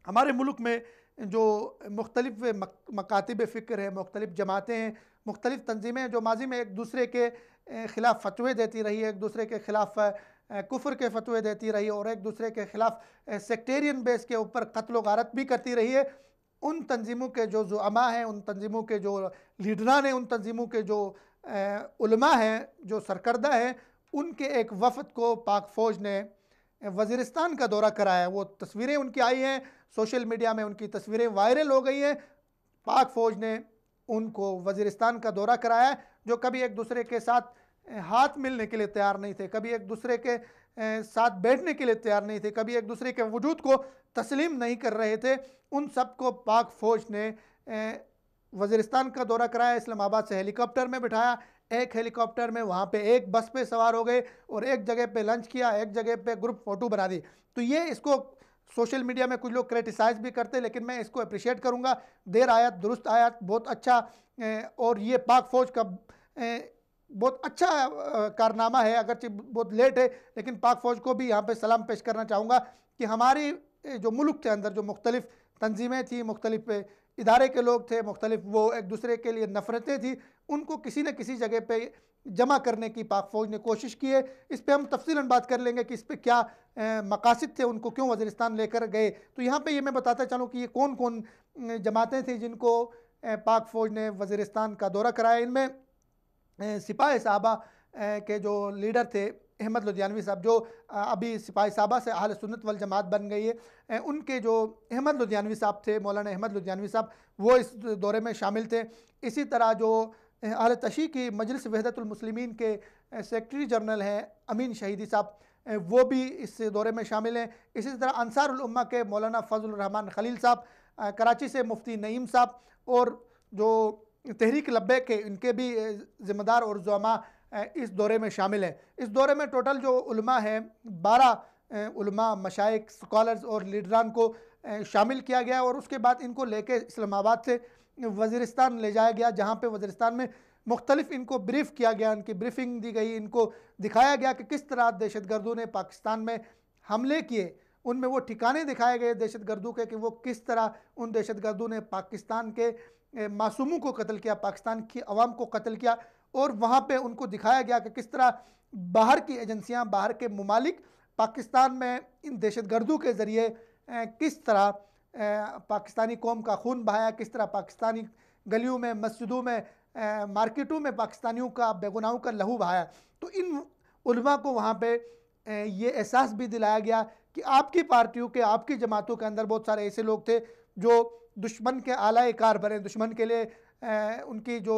हमारे मुल्क में जो मुख्तलिफ़ मकातिब फ़िक्र है, मुख्तलिफ़ जमातें हैं, मुख्तलिफ़ तंजीमें हैं जो माज़ी में एक दूसरे के ख़िलाफ़ फ़तवे देती रही है, एक दूसरे के ख़िलाफ़ कुफ़्र के फ़तवे देती रही है और एक दूसरे के ख़िलाफ़ सेक्टेरियन बेस के ऊपर क़त्ल व गारत भी करती रही है। उन तंजीमों के जो ज़ुअमा हैं, उन तंजीमों के जो लीडरान हैं, उन तंजीमों के जो उलमा हैं, जो सरकर्दा हैं, उनके एक वफ़द को पाक फ़ौज ने वज़ीरिस्तान का दौरा कराया। वो तस्वीरें उनकी आई हैं, सोशल मीडिया में उनकी तस्वीरें वायरल हो गई हैं। पाक फ़ौज ने उनको वज़ीरिस्तान का दौरा कराया, जो कभी एक दूसरे के साथ हाथ मिलने के लिए तैयार नहीं थे, कभी एक दूसरे के साथ बैठने के लिए तैयार नहीं थे, कभी एक दूसरे के वजूद को तस्लीम नहीं कर रहे थे। उन सब को पाक फ़ौज ने वज़ीरिस्तान का दौरा कराया, इस्लामाबाद से हेलीकॉप्टर में बिठाया, एक हेलीकॉप्टर में वहाँ पे एक बस पे सवार हो गए और एक जगह पे लंच किया, एक जगह पे ग्रुप फ़ोटो बना दी। तो ये इसको सोशल मीडिया में कुछ लोग क्रिटिसाइज़ भी करते हैं, लेकिन मैं इसको अप्रिशिएट करूँगा। देर आयत दुरुस्त आयत, बहुत अच्छा और ये पाक फ़ौज का बहुत अच्छा कारनामा है, अगरचे बहुत लेट है, लेकिन पाक फ़ौज को भी यहाँ पे सलाम पेश करना चाहूँगा कि हमारी जो मुल्क के अंदर जो मुख्तलिफ़ तंजीमें थी, मुख्तलिफ़ इदारे के लोग थे, मुख्तलिफ़ वो एक दूसरे के लिए नफ़रतें थी, उनको किसी न किसी जगह पे जमा करने की पाक फ़ौज ने कोशिश की है। इस पे हम तफ़सीलन बात कर लेंगे कि इस पे क्या मकासद थे, उनको क्यों वज़ीरिस्तान लेकर गए। तो यहाँ पे ये मैं बताता चलूँ कि ये कौन-कौन जमातें थी जिनको पाक फ़ौज ने वज़ीरिस्तान का दौरा कराया। इनमें सिपाही साहबा के जो लीडर थे अहमद लुधियानवी साहब, जो अभी सिपाही साहबा से अहले सुन्नत वल जमात बन गई है, उनके जो अहमद लुधियानवी साहब थे, मौलाना अहमद लुधियानवी साहब, वो इस दौरे में शामिल थे। इसी तरह जो अहले तशी की मजलिस वहदतुल मुस्लिमीन के सेक्रेटरी जनरल हैं अमीन शहीदी साहब, वो भी इस दौरे में शामिल हैं। इसी तरह अंसारुल उम्मा के मौलाना फजल रहमान खलील साहब, कराची से मुफ्ती नईम साहब और जो तहरीक लब्बैक के इनके भी ज़िम्मेदार और ज़ुअमा इस दौरे में शामिल हैं। इस दौरे में टोटल जो उलमा हैं 12 उलमा, मशाइख, स्कॉलर्स और लीडरान को शामिल किया गया और उसके बाद इनको लेके इस्लामाबाद से वज़ीरिस्तान ले जाया गया, जहाँ पे वज़ीरिस्तान में मुख्तलिफ इनको ब्रीफ़ किया गया, उनकी ब्रीफिंग दी गई, इनको दिखाया गया कि किस तरह दहशतगर्दों ने पाकिस्तान में हमले किए। उनमें वो ठिकाने दिखाए गए दहशतगर्दों के कि वो किस तरह उन दहशतगर्दों ने पाकिस्तान के मासूमों को कत्ल किया, पाकिस्तान की अवाम को कत्ल किया और वहाँ पे उनको दिखाया गया कि किस तरह बाहर की एजेंसियाँ, बाहर के ममालिक पाकिस्तान में इन दहशतगर्दों के ज़रिए किस तरह पाकिस्तानी कौम का खून बहाया, किस तरह पाकिस्तानी गलियों में, मस्जिदों में, मार्केटों में पाकिस्तानियों का, बेगुनाहों का लहू बहाया। तो इन उलमा को वहाँ पे ये एहसास भी दिलाया गया कि आपकी पार्टियों के, आपकी जमातों के अंदर बहुत सारे ऐसे लोग थे जो दुश्मन के आलाए कार बने, दुश्मन के लिए उनकी जो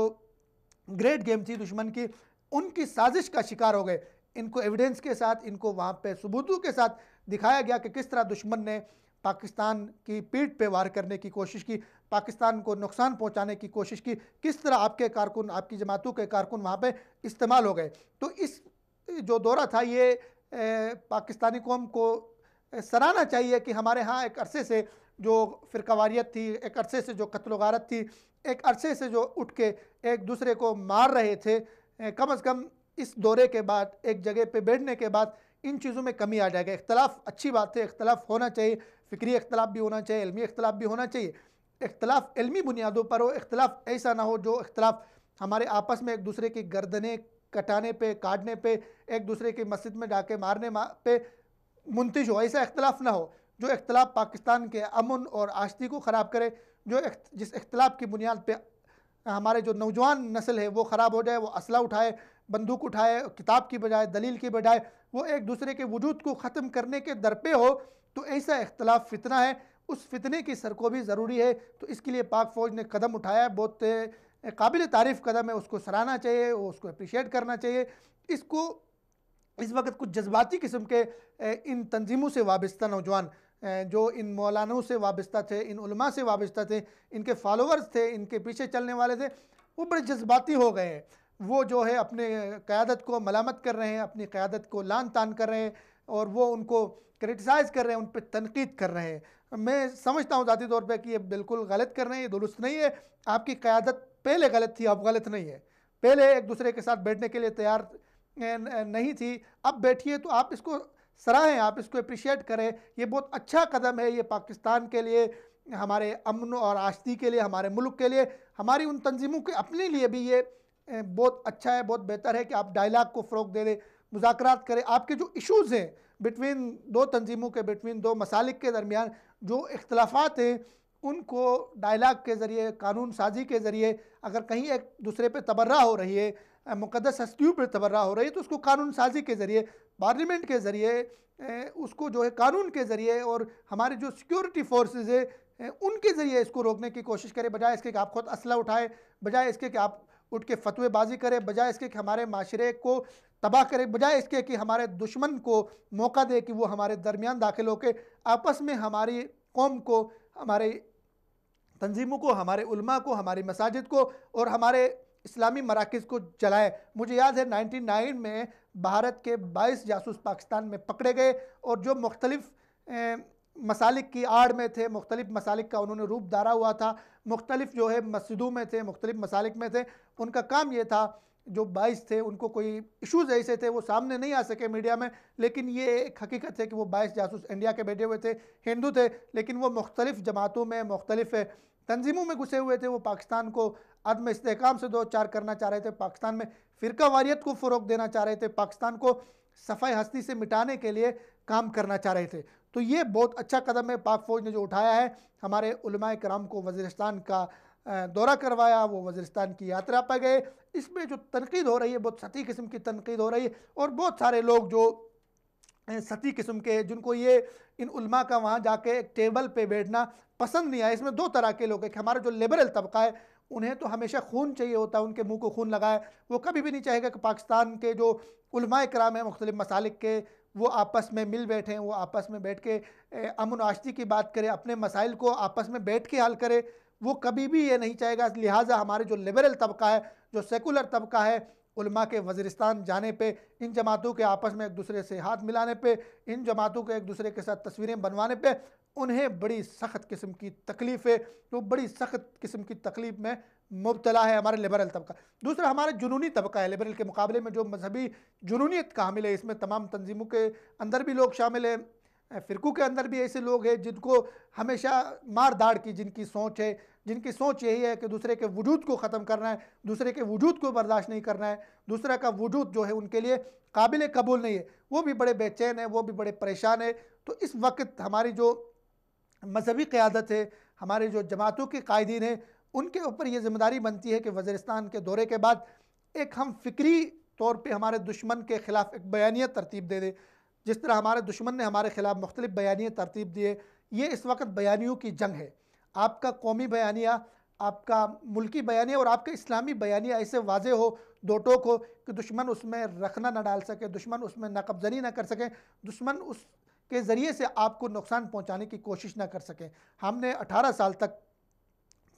ग्रेट गेम थी दुश्मन की, उनकी साजिश का शिकार हो गए। इनको एविडेंस के साथ, इनको वहाँ पे सबूतों के साथ दिखाया गया कि किस तरह दुश्मन ने पाकिस्तान की पीठ पे वार करने की कोशिश की, पाकिस्तान को नुकसान पहुँचाने की कोशिश की, किस तरह आपके कारकुन, आपकी जमातों के कारकुन वहाँ पे इस्तेमाल हो गए। तो इस जो दौरा था ये पाकिस्तानी कौम को सराहना चाहिए कि हमारे यहाँ एक अरसे से जो फ़िरकावारियत थी, एक अरसे से जो कत्ल गारत थी, एक अरसे से जो उठ के एक दूसरे को मार रहे थे, कम अज़ कम इस दौरे के बाद, एक जगह पे बैठने के बाद इन चीज़ों में कमी आ जाएगा। इख्तलाफ अच्छी बात है, इख्तलाफ होना चाहिए, फ़िक्री इख्तलाफ भी होना चाहिए, इल्मी इख्तलाफ भी होना चाहिए। इख्तलाफ इल्मी बुनियादों पर हो, इख्तलाफ ऐसा ना हो जो इख्तलाफ हमारे आपस में एक दूसरे की गर्दनें कटाने पे, काटने पे, एक दूसरे की मस्जिद में जाके मारने पे मुंतज हो। ऐसा इख्तलाफ ना हो जो इख्तलाफ पाकिस्तान के अमन और आश्ती को ख़राब करे, जो जिस इख्तलाफ की बुनियाद पे हमारे जो नौजवान नस्ल है वो ख़राब हो जाए, वो असला उठाए, बंदूक उठाए, किताब की बजाय, दलील की बजाय वो एक दूसरे के वजूद को ख़त्म करने के दर पे हो, तो ऐसा इख्तलाफ फितना है। उस फितने की सर को भी ज़रूरी है। तो इसके लिए पाक फ़ौज ने कदम उठाया, बहुत काबिल तारीफ़ कदम है, उसको सराहना चाहिए, उसको अप्रिशिएट करना चाहिए। इसको इस वक्त कुछ जज्बाती किस्म के इन तंजीमों से वाबस्ता नौजवान, जो इन मौलानों से वाबस्ता थे, इन उलमा से वाबस्ता थे, इनके फॉलोअर्स थे, इनके पीछे चलने वाले थे, वो बड़े जज्बाती हो गए हैं। वो जो है अपने क़यादत को मलामत कर रहे हैं, अपनी क़यादत को लान तान कर रहे हैं और वो उनको क्रिटिसाइज़ कर रहे हैं, उन पर तनकीद कर रहे हैं। मैं समझता हूँ ज़ाती तौर पर कि ये बिल्कुल गलत कर रहे हैं, ये दुरुस्त नहीं है। आपकी क़यादत पहले गलत थी, अब गलत नहीं है। पहले एक दूसरे के साथ बैठने के लिए तैयार नहीं थी, अब बैठिए। तो आप इसको सराहें, आप इसको अप्रिशिएट करें। ये बहुत अच्छा कदम है, ये पाकिस्तान के लिए, हमारे अमन और आश्ती के लिए, हमारे मुल्क के लिए, हमारी उन तंजीमों के अपने लिए भी ये बहुत अच्छा है, बहुत बेहतर है कि आप डायलाग को फ़रोग दे दें, मुज़ाकरात करें। आपके जो इश्यूज़ हैं बिटवीन दो तंजीमों के, बिटवीन दो मसालिक के दरमियान जो इख्तलाफात हैं, उनको डायलाग के ज़रिए, कानून साजी के ज़रिए, अगर कहीं एक दूसरे पे तबर्रा हो रही है, मुक़द्दस हस्तियों पे तबर्रा हो रही है, तो उसको कानून साजी के ज़रिए, पार्लियामेंट के ज़रिए, उसको जो है कानून के ज़रिए, और हमारे जो सिक्योरिटी फोर्सेज है उनके ज़रिए इसको रोकने की कोशिश करें, बजाय इसके कि आप खुद असला उठाएं, बजाय इसके कि आप उठ के फतवेबाजी करें, बजाय इसके कि हमारे माशरे को तबाह करें, बजाय इसके कि हमारे दुश्मन को मौका दे कि वो हमारे दरमियान दाखिल होकर आपस में हमारी कौम को, हमारे तंजीमों को, हमारे उलमा को, हमारी मसाजिद को और हमारे इस्लामी मराकज़ को जलाए। मुझे याद है 99 में भारत के 22 जासूस पाकिस्तान में पकड़े गए, और जो मुख्तलिफ़ मसालिक की आड़ में थे, मुख्तलिफ़ मसालिक का उन्होंने रूप धारा हुआ था, मुख्तलिफ़ जो है मस्जिदों में थे, मुख्तलिफ़ मसालिक में थे। उनका काम ये था, जो 22 थे उनको कोई इशूज़ ऐसे थे वो सामने नहीं आ सके मीडिया में, लेकिन ये एक हकीकत है कि वो 22 जासूस इंडिया के बैठे हुए थे, हिंदू थे, लेकिन वो मुख्तलिफ़ जमातों में, मुख्तलिफ़ तंजीमों में घुसे हुए थे। वो पाकिस्तान को अदम इस्तेहकाम से दो चार करना चाह रहे थे, पाकिस्तान में फ़िरका वारियत को फ़रोग़ देना चाह रहे थे, पाकिस्तान को सफ़ाई हस्ती से मिटाने के लिए काम करना चाह रहे थे। तो ये बहुत अच्छा कदम है पाक फ़ौज ने जो उठाया है। हमारे उलमाए कराम को वज़ीरिस्तान का दौरा करवाया, वो वज़ीरिस्तान की यात्रा पर गए। इसमें जो तनकीद हो रही है, बहुत सती किस्म की तनकीद हो रही है, और बहुत सारे लोग जो सती किस्म के, जिनको ये इन उलमा का वहाँ जाके एक टेबल पे बैठना पसंद नहीं आया। इसमें दो तरह के लोग हैं कि हमारा जो लिबरल तबका है, उन्हें तो हमेशा खून चाहिए होता है, उनके मुंह को खून लगाए। वो कभी भी नहीं चाहेगा कि पाकिस्तान के जो उलमाए कराम हैं मुख्तलिफ मसालिक के, वो आपस में मिल बैठें, वो आपस में बैठ के अमन आश्ती की बात करें, अपने मसाइल को आपस में बैठ के हल करे। वो कभी भी ये नहीं चाहेगा। लिहाजा हमारे जो लिबरल तबका है, जो सेकुलर तबका है, उलमा के वज़ीरिस्तान जाने पे, इन जमातों के आपस में एक दूसरे से हाथ मिलाने पे, इन जमातों के एक दूसरे के साथ तस्वीरें बनवाने पे उन्हें बड़ी सख्त किस्म की तकलीफ़ है, तो बड़ी सख्त किस्म की तकलीफ़ में मुब्तला है हमारे लिबरल तबका। दूसरा हमारा जुनूनी तबका है, लिबरल के मुकाबले में जो मजहबी जुनूनियत का हामिल है। इसमें तमाम तंजीमों के अंदर भी लोग शामिल हैं, फ़िरक़ों के अंदर भी ऐसे लोग हैं जिनको हमेशा मार दाड़ की जिनकी सोच है, जिनकी सोच यही है कि दूसरे के वजूद को ख़त्म करना है, दूसरे के वजूद को बर्दाश्त नहीं करना है, दूसरा का वजूद जो है उनके लिए काबिल कबूल नहीं है। वो भी बड़े बेचैन है, वो भी बड़े परेशान है। तो इस वक्त हमारी जो मजहबी क़यादत है, हमारे जो जमातों के कायदीन हैं, उनके ऊपर ये ज़िम्मेदारी बनती है कि वज़ीरिस्तान के दौरे के बाद एक हम फ़िक्री तौर पर हमारे दुश्मन के ख़िलाफ़ एक बयानिया तरतीब दे दें। जिस तरह हमारे दुश्मन ने हमारे ख़िलाफ़ मुख्तलिफ़ बयानिया तरतीब दिए, ये इस वक्त बयानियों की जंग है। आपका कौमी बयानिया, आपका मुल्की बयानिया और आपका इस्लामी बयानिया ऐसे वाज़े हो, दो टोक हो कि दुश्मन उसमें रखना ना डाल सके, दुश्मन उसमें नाकबजनी ना कर सके, दुश्मन उसके ज़रिए से आपको नुकसान पहुँचाने की कोशिश ना कर सके। हमने 18 साल तक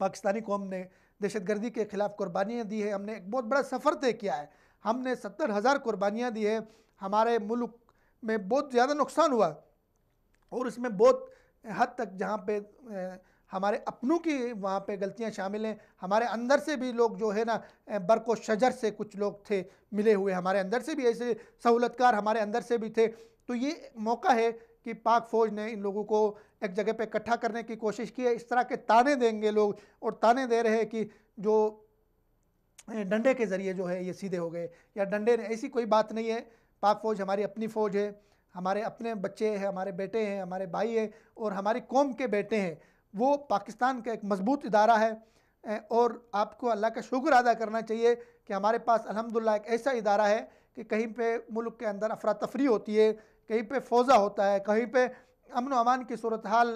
पाकिस्तानी कौम ने दहशतगर्दी के ख़िलाफ़ कुर्बानियाँ दी है। हमने एक बहुत बड़ा सफ़र तय किया है। हमने 70,000 कुर्बानियाँ दी है। हमारे मुल्क में बहुत ज़्यादा नुकसान हुआ, और इसमें बहुत हद तक जहाँ पे हमारे अपनों की वहाँ पे गलतियाँ शामिल हैं। हमारे अंदर से भी लोग जो है ना, बरको शजर से कुछ लोग थे मिले हुए, हमारे अंदर से भी ऐसे सहूलतकार हमारे अंदर से भी थे। तो ये मौका है कि पाक फ़ौज ने इन लोगों को एक जगह पे इकट्ठा करने की कोशिश की है। इस तरह के ताने देंगे लोग, और ताने दे रहे हैं कि जो डंडे के ज़रिए जो है ये सीधे हो गए, या डंडे, ऐसी कोई बात नहीं है। पाक फ़ौज हमारी अपनी फ़ौज है, हमारे अपने बच्चे हैं, हमारे बेटे हैं, हमारे भाई हैं, और हमारी कौम के बेटे हैं। वो पाकिस्तान का एक मजबूत इदारा है, और आपको अल्लाह का शुक्र अदा करना चाहिए कि हमारे पास अल्हम्दुलिल्लाह एक ऐसा इदारा है कि कहीं पे मुल्क के अंदर अफरा तफरी होती है, कहीं पे फ़ौज़ा होता है, कहीं पे अमन व अमान की सूरत हाल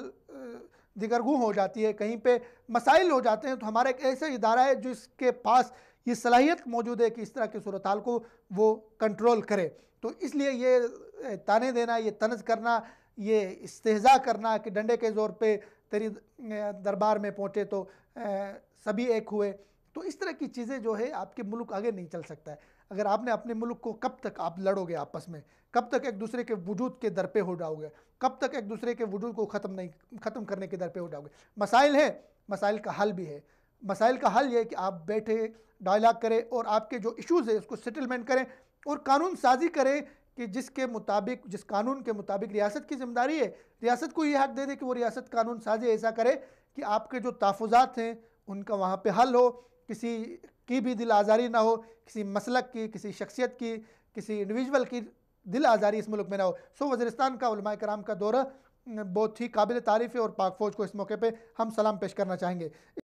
दिगरगू हो जाती है, कहीं पे मसाइल हो जाते हैं। तो हमारा एक ऐसा इदारा है जिसके पास ये सलाहियत मौजूद है कि इस तरह की सूरत हाल को वो कंट्रोल करे। तो इसलिए ये ताने देना, ये तनज़ करना, ये इस्तेहज़ा करना कि डंडे के ज़ोर पे तेरी दरबार में पहुँचे तो सभी एक हुए, तो इस तरह की चीज़ें जो है आपके मुल्क आगे नहीं चल सकता है। अगर आपने अपने मुल्क को, कब तक आप लड़ोगे आपस में, कब तक एक दूसरे के वजूद के दर पे हो जाओगे, कब तक एक दूसरे के वजूद को ख़त्म करने के दर पे हो जाओगे। मसाइल हैं, मसाइल का हल भी है। मसाइल का हल ये है कि आप बैठे डायलॉग करें, और आपके जो इश्यूज़ है उसको सेटलमेंट करें, और कानून साजी करें कि जिसके मुताबिक, जिस कानून के मुताबिक रियासत की ज़िम्मेदारी है, रियासत को ये हक दे दे कि वो रियासत कानून साज़ी ऐसा करे कि आपके जो तहफ़्फ़ुज़ात हैं उनका वहाँ पे हल हो, किसी की भी दिल आज़ारी ना हो, किसी मसलक की, किसी शख्सियत की, किसी इंडिविजुअल की दिल आज़ारी इस मुल्क में ना हो। सो वज़ीरिस्तान का उलमाए कराम का दौरा बहुत ही काबिल तारीफ़ है और पाक फ़ौज को इस मौके पे हम सलाम पेश करना चाहेंगे।